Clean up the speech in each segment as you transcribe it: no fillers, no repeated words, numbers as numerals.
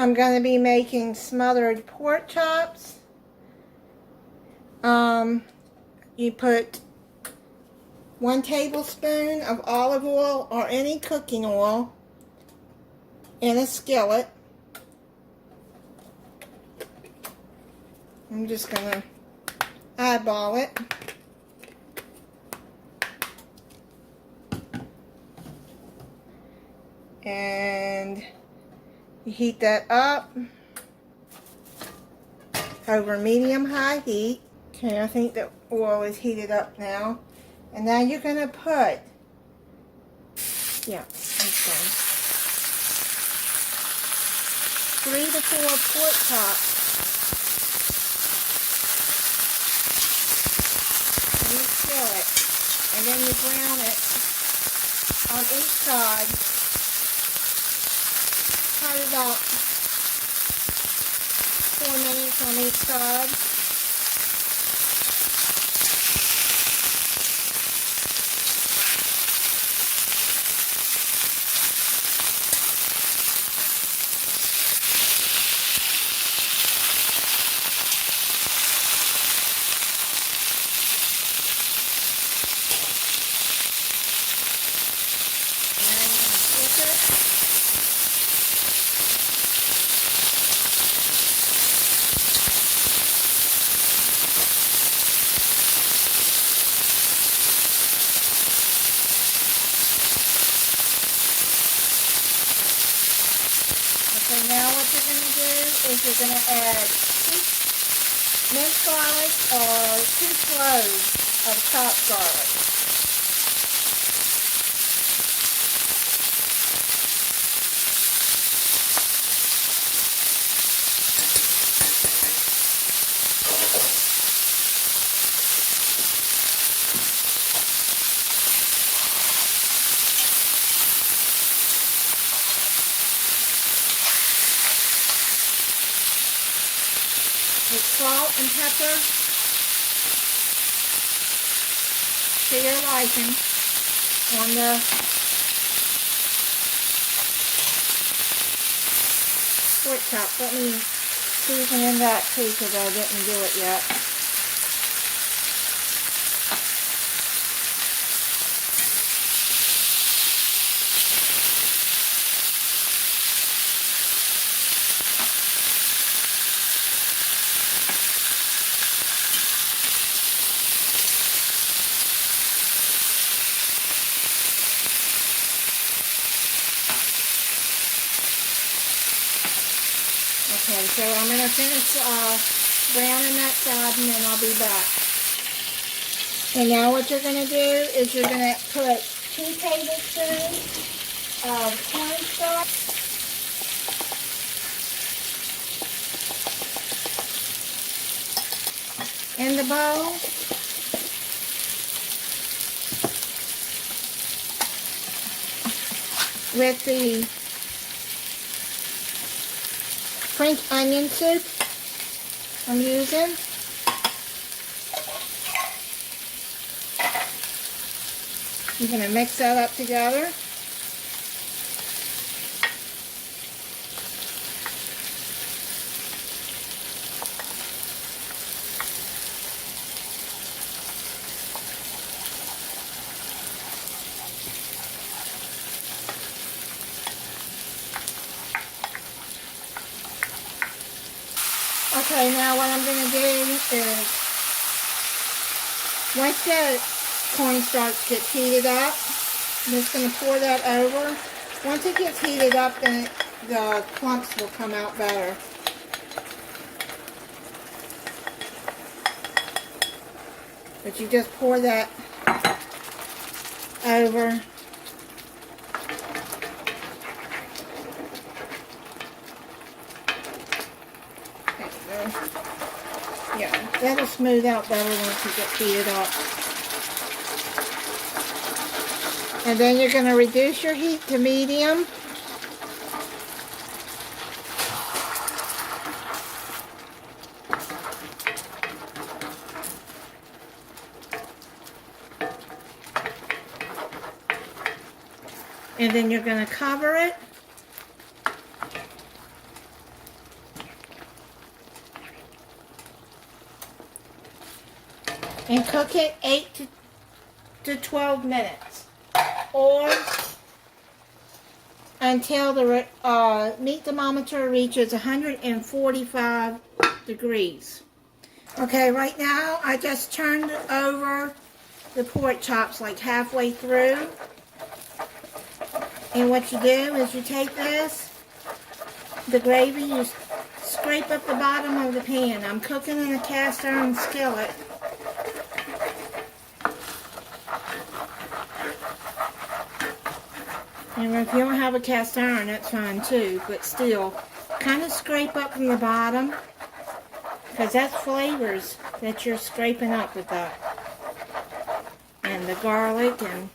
I'm going to be making smothered pork chops. You put 1 tablespoon of olive oil or any cooking oil in a skillet. I'm just going to eyeball it. And you heat that up over medium-high heat. Okay, I think the oil is heated up now. And now you're going to put, yeah, that's done, 3 to 4 pork chops in the skillet. And then you brown it on each side. Probably about 4 minutes on each side. So now what you're going to do is you're going to add 2 minced garlic or 2 cloves of chopped garlic. With salt and pepper to your liking on the pork chops. Let me season in that too because I didn't do it yet. Okay, so I'm going to finish browning that side and then I'll be back. And now what you're going to do is you're going to put 2 tablespoons of cornstarch in the bowl. With the French onion soup I'm using. I'm going to mix that up together. Okay, now what I'm going to do is, once the cornstarch gets heated up, I'm just going to pour that over. Once it gets heated up, then the clumps will come out better. But you just pour that over. Yeah, that'll smooth out better once it gets heated up. And then you're going to reduce your heat to medium. And then you're going to cover it. and cook it 8 to 12 minutes, or until the meat thermometer reaches 145 degrees. Okay, right now I just turned over the pork chops like halfway through. And what you do is you take this, the gravy, you scrape up the bottom of the pan. I'm cooking in a cast iron skillet. And if you don't have a cast iron, that's fine too, but still, kind of scrape up from the bottom, because that's flavors that you're scraping up with that. And the garlic. And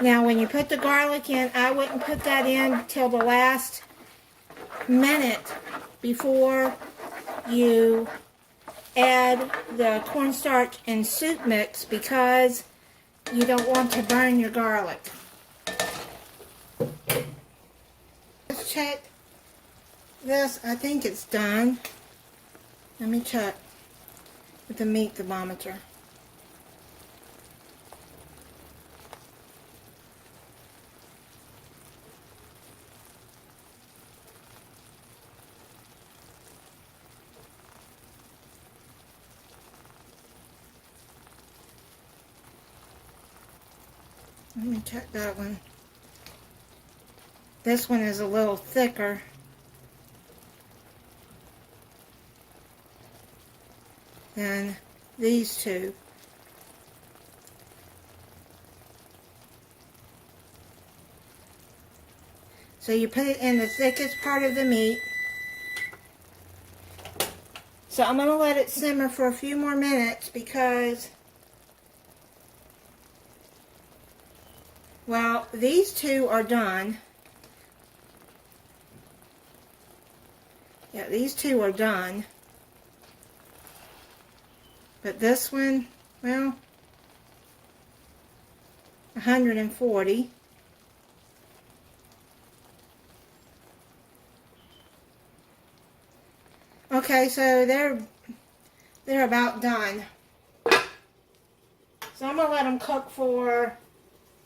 now when you put the garlic in, I wouldn't put that in till the last minute before you add the cornstarch and soup mix, because you don't want to burn your garlic. Let's check this. I think it's done. Let me check with the meat thermometer. Let me check that one. This one is a little thicker. Than these two. So you put it in the thickest part of the meat. So I'm going to let it simmer for a few more minutes because, well, these two are done. Yeah, these two are done. But this one, well, 140. Okay, so they're about done. So I'm gonna let them cook for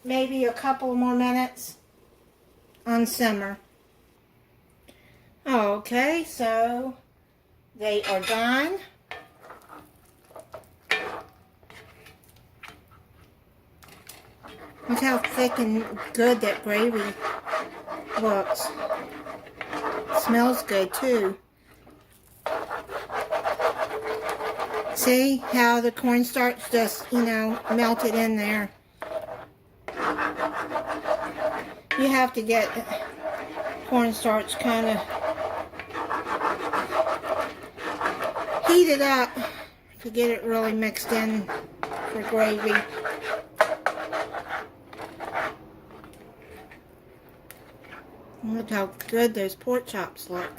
maybe a couple more minutes on simmer. Okay, so they are done. Look how thick and good that gravy looks. Smells good too. See how the cornstarch just, melted in there. You have to get cornstarch kind of heated up to get it really mixed in for gravy. Look how good those pork chops look.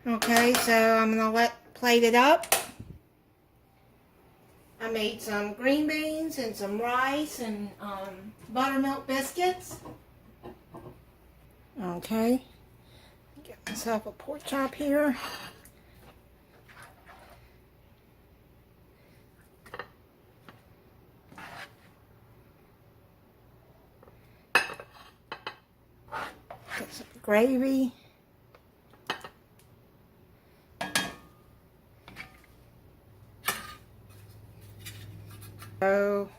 Okay, so I'm going to plate it up. I made some green beans and some rice and buttermilk biscuits. Okay, get myself a pork chop here. Get some gravy. So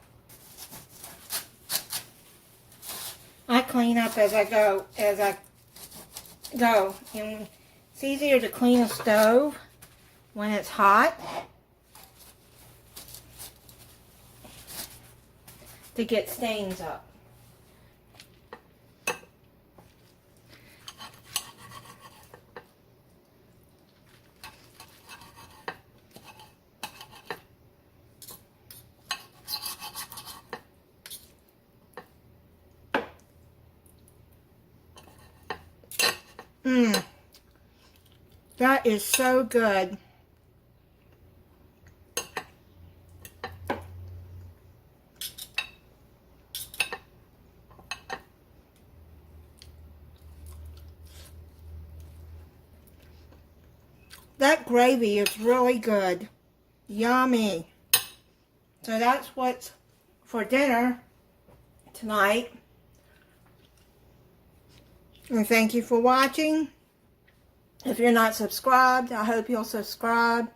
I clean up as I go, and it's easier to clean a stove when it's hot to get stains up. That is so good. That gravy is really good. Yummy. So that's what's for dinner tonight. And thank you for watching. If you're not subscribed, I hope you'll subscribe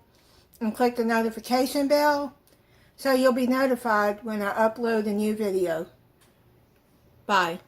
and click the notification bell so you'll be notified when I upload a new video. Bye.